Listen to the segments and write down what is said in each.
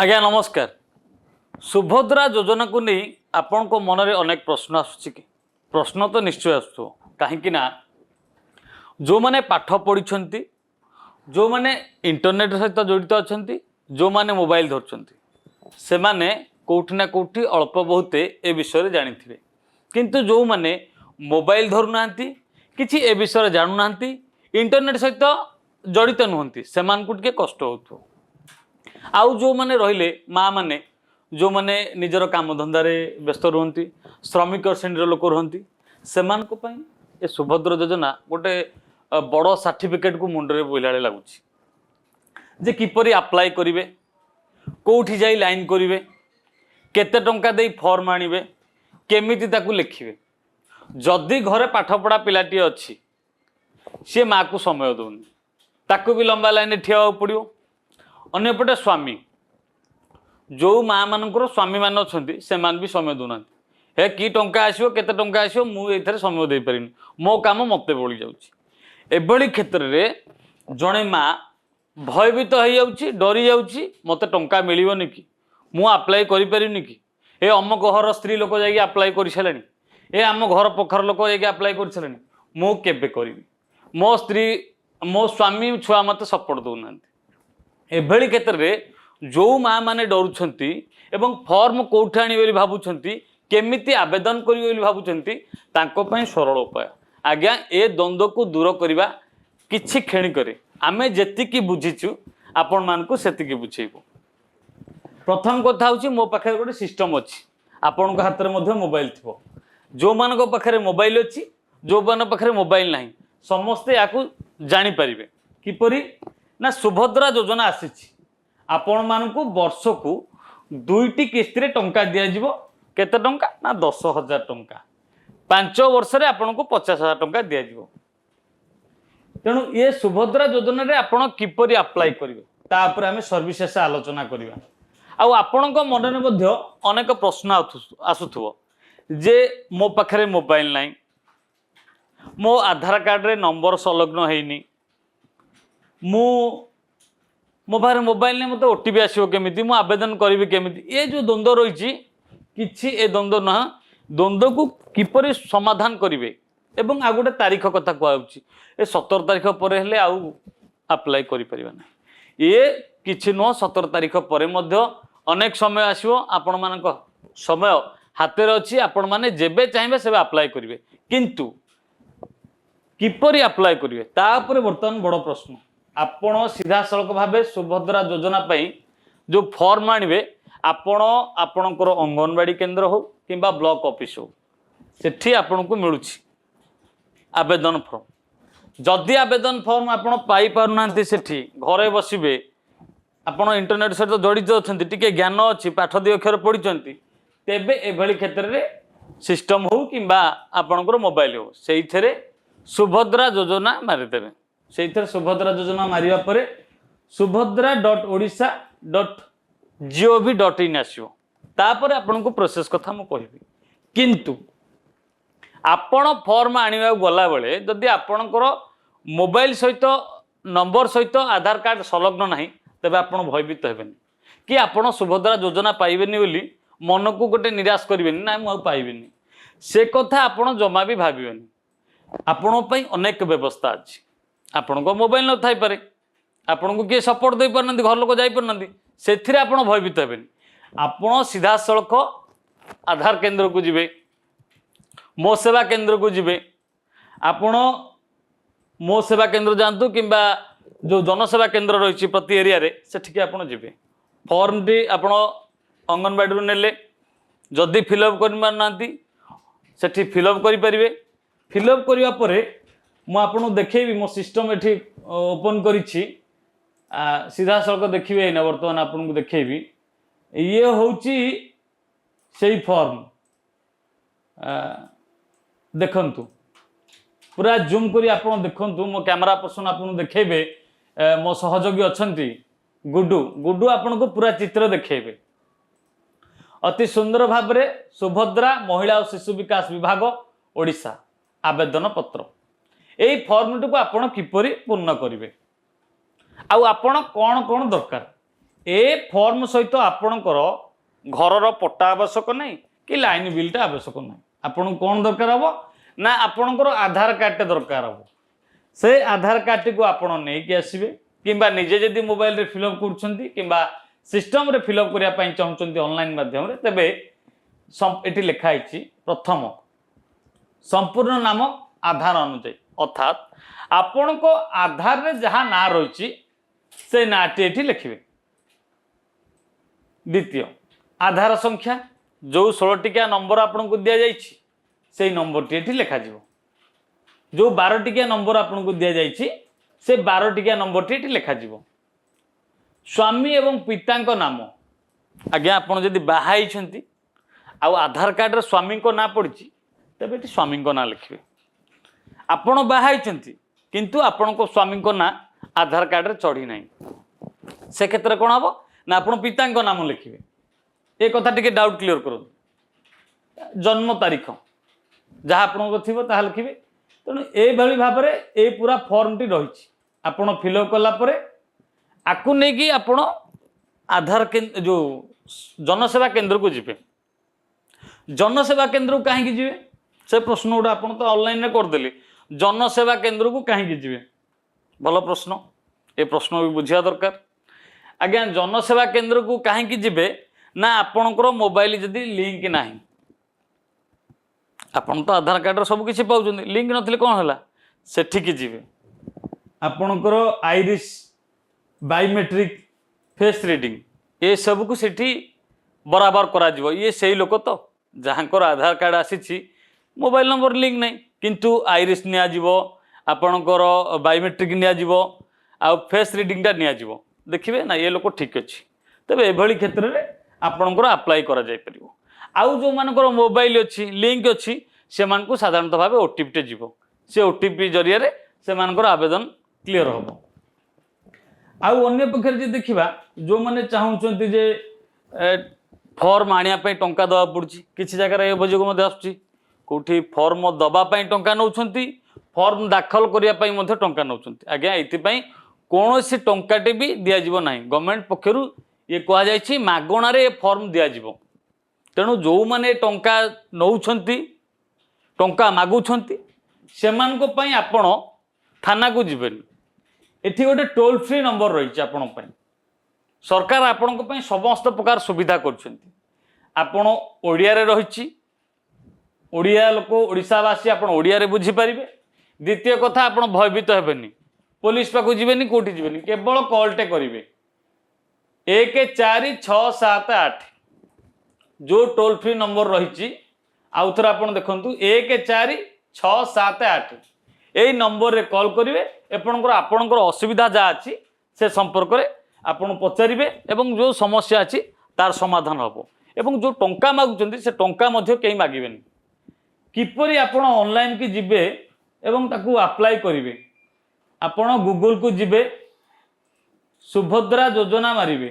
आज्ञा नमस्कार। सुभद्रा योजना को नहीं आपण को मन में अनेक प्रश्न आसुची कि प्रश्न तो निश्चय आसु कहीं जो माने पाठ पढ़ी जो माने इंटरनेट सहित जड़ित अच्छा जो माने मोबाइल धरछंती से माने कोठी ना कोठी अल्प बहुते ए विषय जानी थे किंतु जो माने मोबाइल धरु नांती किछि ए विषय जानू नांती इंटरनेट सहित जड़ित नुहंती से मानकु टिके कष्ट होतो। आउ जो माने रहिले माँ माने जो माने निजर काम धंदारे व्यस्त रुहंती श्रमिक श्रेणी लोक रुहंती सेमानक पई ए सुभद्र योजना गोटे बड़ सर्टिफिकेट को मुंडरे बोइला लगुच जे किपरि अप्लाई करिवे कोठी जाई लाइन करिवे केते टंका देई फॉर्म आनिवे केमिति ताकू लिखिवे जदि घरे पाठ पढ़ा पिलाटी अछि सी माँ को समय दौनी ताकू भी लंबा लाइन ठिया पड़ो। अन्यपटे स्वामी जो माँ मानकर स्वामी मान अच्छा से भी समय दौना हे कि टंका आसो केते टंका आसो मुझे समय दे पारिनी मो काम मत बड़ी जाऊँगी क्षेत्र में जड़े माँ भयभीत हो जाऊँगी डरी जाऊँगी मत टंका मिलनी कि मु अप्लाई करें कि ए अमुक घर स्त्री लोक जा अप्लाई कर सारे ए आम घर पखर लोक जा अप्लाई कर सारे मु केबे करी मो स्त्री मो स्वामी छुआ मत सपोर्ट दौना एभली क्षेत्र में जो माँ मैंने डरुंट एवं फॉर्म कौट आने भावुंट केमिति आवेदन करेंगे भावुंट सरल उपाय आज्ञा ए द्वंद्व को दूर करवा किछि क्षणिक आमे जेतिकी बुझीचु आपण मानकु सेतिकी बुझेबो। प्रथम कथा हूँ मो पाखे गोटे सिस्टम अच्छी आपण हाथ में मोबाइल थी जो मान पाखे मोबाइल अच्छी जो मान पाखे मोबाइल ना समस्ते या जापर किपरि ना सुभद्रा योजना आसी आपण मानकु वर्ष को दुईटी किस्ती टंका दिज्व केते टंका ना 10,000 टंका 5 वर्ष रे आपन को 50,000 टंका दिज्व। तेणु ये सुभद्रा योजना रे आपण किपरि अप्लाई करिवे तापर आमे सर्विसेस आलोचना करिवा। आ आपणक मन में मध्य अनेक प्रश्न आसुथुव जे मो पाखरे मोबाइल नाही मो आधार कार्ड रे नंबर संलग्न हेनी मो पाखे मोबाइल ने मत ओटीपी आसो केमी मु आवेदन करी केमी ये जो द्वंद्व रही किछि ए द्वंद्व ना द्वंद्व को किपरि समाधान करेंगे एवं आ गोटे तारीख कथा कहूँ ए 17 तारीख पर हेले आउ अप्लाई करिपरिबा ना ये किछि नुह 17 तारीख पर मध्य अनेक समय आसो आपण मानक समय हाथ में अच्छी आपण माने जेबे चाहिए से अप्लाई करेंगे किंतु किपरि अप्लाई करेंगे तापर बर्तमान बड़ प्रश्न आपण सीधा सड़क भाव सुभद्रा योजना पाई जो फॉर्म आणवे आपण आपणकर अंगनवाड़ी केन्द्र हो कि ब्लॉक ऑफिस हो सेठी आपण को मिलूँ आवेदन फॉर्म जदि आवेदन फॉर्म आपण पाई पारना सेठी घरे बसबे आपण इंटरनेट सहित जड़ित अच्छा टी ज्ञान अच्छी पाठ दी अक्षर पढ़ी तेबे एभली क्षेत्र में सिस्टम हो कि आपणकर मोबाइल हो से सुभद्रा योजना मारिदेवे से सुभद्रा योजना मारिया परे subhadra.odisha.gov.in आसो तापर आपन को प्रोसेस कथा मु कहबी किंतु आपण फॉर्म आनिबा गला बेले जदि आपणकर मोबाइल सहित नंबर सहित आधार कार्ड संलग्न नाही तबे आपण भयभीत हेबेनी कि आपण सुभद्रा योजना पाइबेनी बोली मन को गोटे निराश करेनि ना मु पाइबेनी से कथा आपण जमा भी भाबिबेनी आपण पई अनेक व्यवस्था अछि आपण को मोबाइल न थाई पारे आपण को किए सपोर्ट दे पारनंदी घर लोक जाई पारनंदी सेथिरे आपण भयभीत हेबेनी आपण सीधा सड़क आधार केंद्र को जिबे मो सेवा केंद्र को जिबे आपण मो सेवा केंद्र जानतु किंबा जो जनसेवा केंद्र रही प्रति एरिया रे सेठिके आपण जिबे फॉर्म टी आपण अंगनवाड़ी नेले जदि फिलअप कर पारनांती सेठी फिलअप करि परिबे फिलअप करिवा परे मु आपको देखेबी मो सिस्टम एठी ओपन करिछि सीधा सड़क देखिए ना बर्तमान आपको देखेबी ये होची सेही फॉर्म देखंतु पूरा जूम करी आपन देखंतु मो कैमरा पर्सन आपको देखेबे मो सहयोगी अछंती गुडू गुडू आपन को पूरा चित्र देखेबे अति सुंदर भाव में सुभद्रा महिला और शिशु विकास विभाग ओडिशा आवेदन पत्र यही फॉर्मटी को आपण किपरि पूर्ण करेंगे आपण कौन कौन दरकार ए फॉर्म सहित आपणकर घर पट्टा आवश्यक नहीं कि लाइन बिलटा आवश्यक नहीं आपन कौन दरकार हम ना आपणकर आधार कार्ड दरकार हम से आधार कार्ड को आपड़ नहीं आसवे कि निजे जदि मोबाइल रे फिलअप कर सिस्टम रे फिलअप करने चाहते ऑनलाइन माध्यम रे तेबे ये लिखाई प्रथम संपूर्ण नाम आधार अनुଯାयी अर्थात आपण को आधार रे जहाँ ना रही से नाटी ये लिखिए द्वितीय आधार संख्या जो 16 टिकिया नंबर आपन को दि जाइए से नंबर टी लिखा जो 12 टिकिया नंबर आपन को दि जाइए से 12 टिकिया नंबर टी लिखा स्वामी एवं पिता नाम आज्ञा आपन जदि बाहाई आउ आधार कार्ड रे स्वामी को ना पड़ी तेज ये स्वामी ना लिखिए आपण बाहाई किंतु आपण को स्वामी को ना आधार कार्ड रे चढ़ी ना से क्षेत्र कौन हम ना आप पिता नाम लिखिए ये कथा टिके डाउट क्लियर करूँ जन्म तारीख जहाँ आपको थी लिखिए तेणु ये भाव में ये पूरा फॉर्म टी रही आपड़ फिलअप कलापर आपको नहीं आपण आधार केन्द्र जो जनसेवा केन्द्र को जीवे जनसेवा केन्द्र को कहीं जी से प्रश्न गुड़ा आप तो ऑनलाइन करदे जनसेवा केन्द्र को कहीं जी भल प्रश्न ये प्रश्न भी बुझा दरकार आज्ञा जनसेवा केन्द्र को कहीं जीवे ना आपणकर मोबाइल जदि लिंक ना आपन तो आधार कार्ड सब किसी पाँच लिंक नथिले कौन है सेठिकी जीवे आपणकर आईरिस बायोमेट्रिक फेस रीडिंग ये सब को सेठी बराबर करा जीवो ये सही लोक तो जहाँकर आधार कार्ड आसी मोबाइल नंबर लिंक नहीं किंतु आईरिस निया जीवो आपणकर बायोमेट्रिक निया जीवो आ फेस रीडिंगटा निया जीवो देखिए ना ये लोक ठीक अच्छे तेरे एभली क्षेत्र में आपणकर अप्लाई करा जाय परिवो आउ जो मानकर मोबाइल अच्छी लिंक अच्छी से मानकु साधारणतः भाव ओटीपी जीवो से ओटीपी जरिया रे से मानकर आवेदन क्लियर हम आउ अन्य पक्षर जी देखा जो मैंने चाहते जे फॉर्म आने टंका दवा पड़ी किसी जगह अभियोग आसूँ फॉर्म दवापाई टंका नौ फॉर्म दाखल करने टंका नौ आज्ञा ये कौन सी टंकाटे भी दिज्व ना गवर्नमेंट पक्षर ये कहुई मगणार फॉर्म दिज्व तेणु जो मैंने टंका नौ टंका मागुंट से आपण थाना को जीवेनि एठी गोटे टोल फ्री नंबर रही आपण सरकार आपण समस्त प्रकार सुविधा करपण ओडिया रही ओडिया लोक ओडिशावासी आप ओडिया रे बुझीपारे द्वितीय कथा आप भयभीत हेबेनि पुलिस पाक जीवेनि कोठी जीवेनि केवल कॉलटे करेंगे 1467 जो टोल फ्री नंबर रही आउ थे आप देखु 1467 यही नंबर रे कॉल करेंगे आपणकर असुविधा जहाँ अच्छी से संपर्क में आपन पचारे एवं जो समस्या अच्छी तार समाधान हम एवं जो टंका मागुंट से टंका कहीं मागेनि किपरि आपण ऑनलाइन की जिबे एवं ताकू अप्लाई करेंगे आपण गूगल को जिबे सुभद्रा योजना मारिबे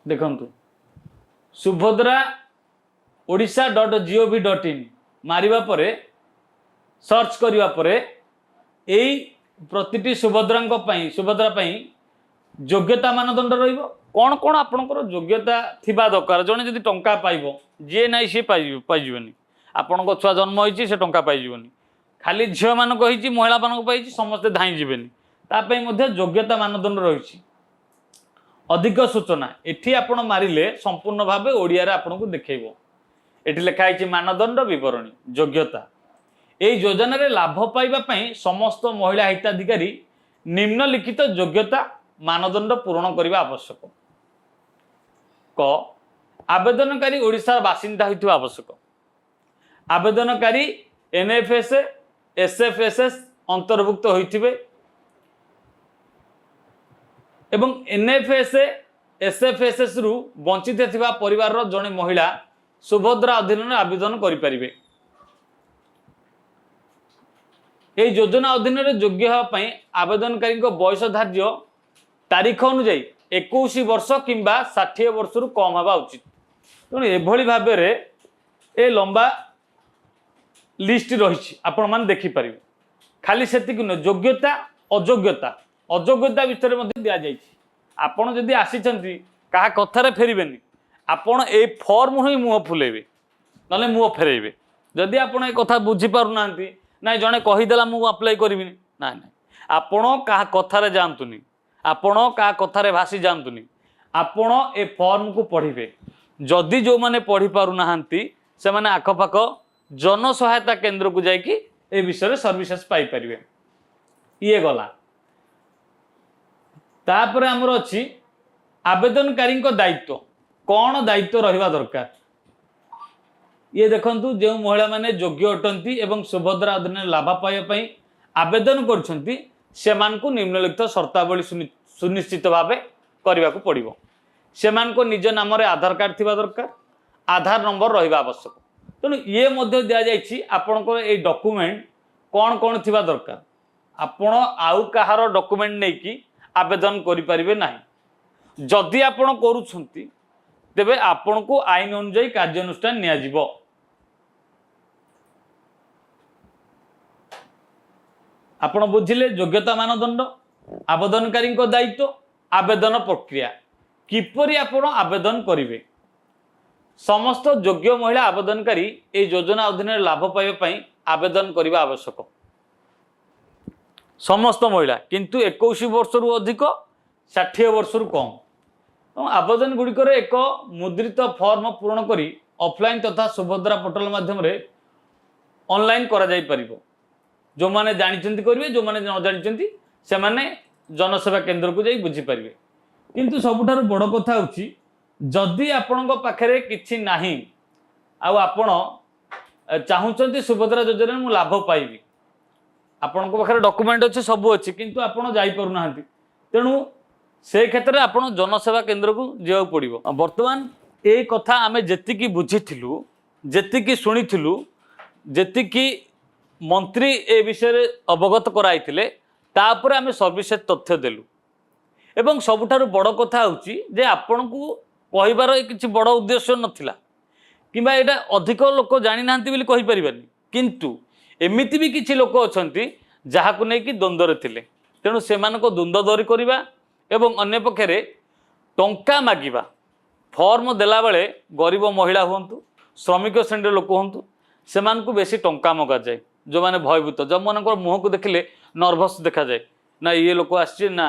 देखंतु सुभद्रा orisha.gov.in मारिबा परे सर्च करिबा परे एई प्रतिटी सुभद्रा पई योग्यता मानदंड रहिबो कौन कौन आपणकर योग्यता थिबा दरकार जने जदि टंका पाइबो जे नाइ से पाइबनी आपणको छुआ जन्म होइछि से टंका पाइबनी खाली झियो मानक होइछि महिला मानक पाइछि समस्ते धाई जीवेनि तापई मध्ये योग्यता मानदंड रहिछि अधिक सूचना एठी आपण मारिले संपूर्ण भावे ओडिया रे आपणको देखैबो एठी लिखा है मानदंड विवरणी योग्यता यही योजना रे लाभ पाइबा पई समस्त महिला हिताधिकारी निम्नलिखित योग्यता मानदंड पूर्ण करने आवश्यक क आवेदनकारी ओडिशा बासिंदा होइथिबा आवश्यक आवेदनकारी एनएफएस एसएफएसएस अंतर्भुक्त होइथिबे एवं एनएफएस एसएफएसएस रु वंचित थिबा परिवार रो जने महिला सुभद्रा अधीन में आवेदन करें यह योजना अधीन योग्य होगापी आवेदनकारी बयस धार्य तारीख अनुजाई 21 वर्ष किंबा 60 वर्ष रु कम हवा उचित तेणु एभली भाव ए लंबा लिस्ट रही आपण मैंने देखिपारे खाली सेतिक नुह योग्यता अयोग्यता अयोग्यता विषय में दि जाइए आपण जदि आसी क्या कथार फेरबेनि आपण ए फॉर्म ही मुह फुलेबे ना मुह फेरेबे जदि आपण ए कथा बुझीपार ना ना जड़े कहीदेला मुझे अप्लाई करी ना ना आपण क्या कथार जातुनि आपण क्या कथार भासी जातुनि आपण ए फॉर्म को पढ़े जदि जो मैंने पढ़ी पार ना से मैंने आखपाख जनसहायता केंद्र को जाकि ए विषय सर्विसेस पाई परिवे ये गला तापर आमर अच्छी आवेदनकारी दायित्व कौन दायित्व रहिबा दरकार ये देखंतु जो महिला माने योग्य अटंती एवं सुभद्रा अधीन लाभ पाइबा आवेदन करछंती सेमानकु निम्नलिखित शर्तावली सुनिश्चित भाव करने को पड़ो सेमानको निज नाम आधार कार्ड थिबा दरकार आधार नंबर रहिबा आवश्यक तेणु ये मध्य दि जाइए आपणकर ये डॉक्यूमेंट कौन कौन थिबा दरकार आपण आउ कहार डॉक्यूमेंट नहीं कि आवेदन करें ना जदि आपण करुछंती तेबे आपण को आईन अनुजाई कार्यानुष्ठान नियाजिबो आपण बुझिले योग्यता मानदंड आवेदनकारी दायित्व आवेदन प्रक्रिया किपरि आपण आवेदन करिवे समस्त योग्य महिला आवेदनकारी ए योजना अधीन लाभ पाइबा आवेदन करने आवश्यक समस्त महिला किंतु 21 वर्ष रु अधिक 60 वर्ष रु कम आवेदन गुड़िकर एक मुद्रित फॉर्म पूरण करी ऑफलाइन तथा सुभद्रा पोर्टल माध्यम ऑनलाइन करा जाई परिबो जो माने जानिचंती करिवे जो माने न जानिचंती से माने जनसेवा केंद्र को जाई बुझी परिबे किंतु सबुठार बड़ कथा होची जदि आपणक पाखरे किछि नाही आ आपण चाहूचंती सुभद्रा योजना मु लाभ पाइबी आपणक पाखरे डॉक्यूमेंट अछि सब अछि किंतु आपण जाई पारु नाहंती तेणु से क्षेत्र में आपड़ जनसेवा केंद्र को जा पड़ो बर्तमान ये कथा आम जी बुझीलु जी शुणीलु जी मंत्री ए विषय अवगत कराइले तापर आम सर्विसेस तथ्य देलु एवं सबुठारु बड़ कथा होची आपण को कहबार किसी बड़ उद्देश्य नथिला किंबा एटा अधिक लोक जानी नांती बोली कहि परिबानी किंतु एमिति भी किछि लोक अछंती जाहाकु नै कि द्वंद्व थिले तेणु सेमानको द्वंद्व दरी करिबा एवं अन्य पक्षे टंका मागिबा फॉर्म देला बेले गरीब महिला हूँ श्रमिक श्रेणी लोक हूँ से बेसी टंका मगा जाए जो मैंने भयभूत जो मन मुह को देखिले नर्भस देखा जाए ना ये लोक आसी ना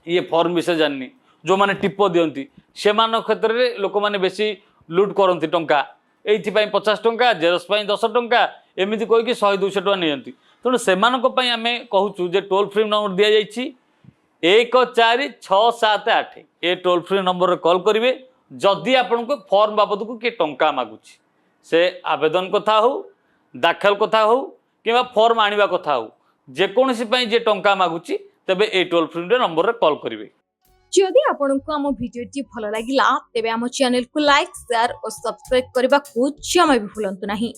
ये फॉर्म विषय जाननी जो मैंने टिप दियंती से क्षेत्र में लोक मैंने बेसी लुट करती टंका ये 50 टंका जेरस 10 टंका एमती कहीकि 100-200 टका नहीं तेणु से आम कहूँ जे टोल फ्री नंबर दि जाइए 1467 ये टोल फ्री नंबर कॉल करेंगे जदि आपण को फॉर्म बाबद को किए टंका मागुची से आवेदन कथा हो दाखल कथा हो कि फॉर्म आनिबा कथा हो जेकोसी जे टंका मागुची तबे ए टोल फ्री नंबर रे कॉल करेंगे। जदि आपंक आम भिडी भल लगा तेब आम चैनल को लाइक शेयर और सब्सक्राइब करने को जमा भी भूलु नहीं।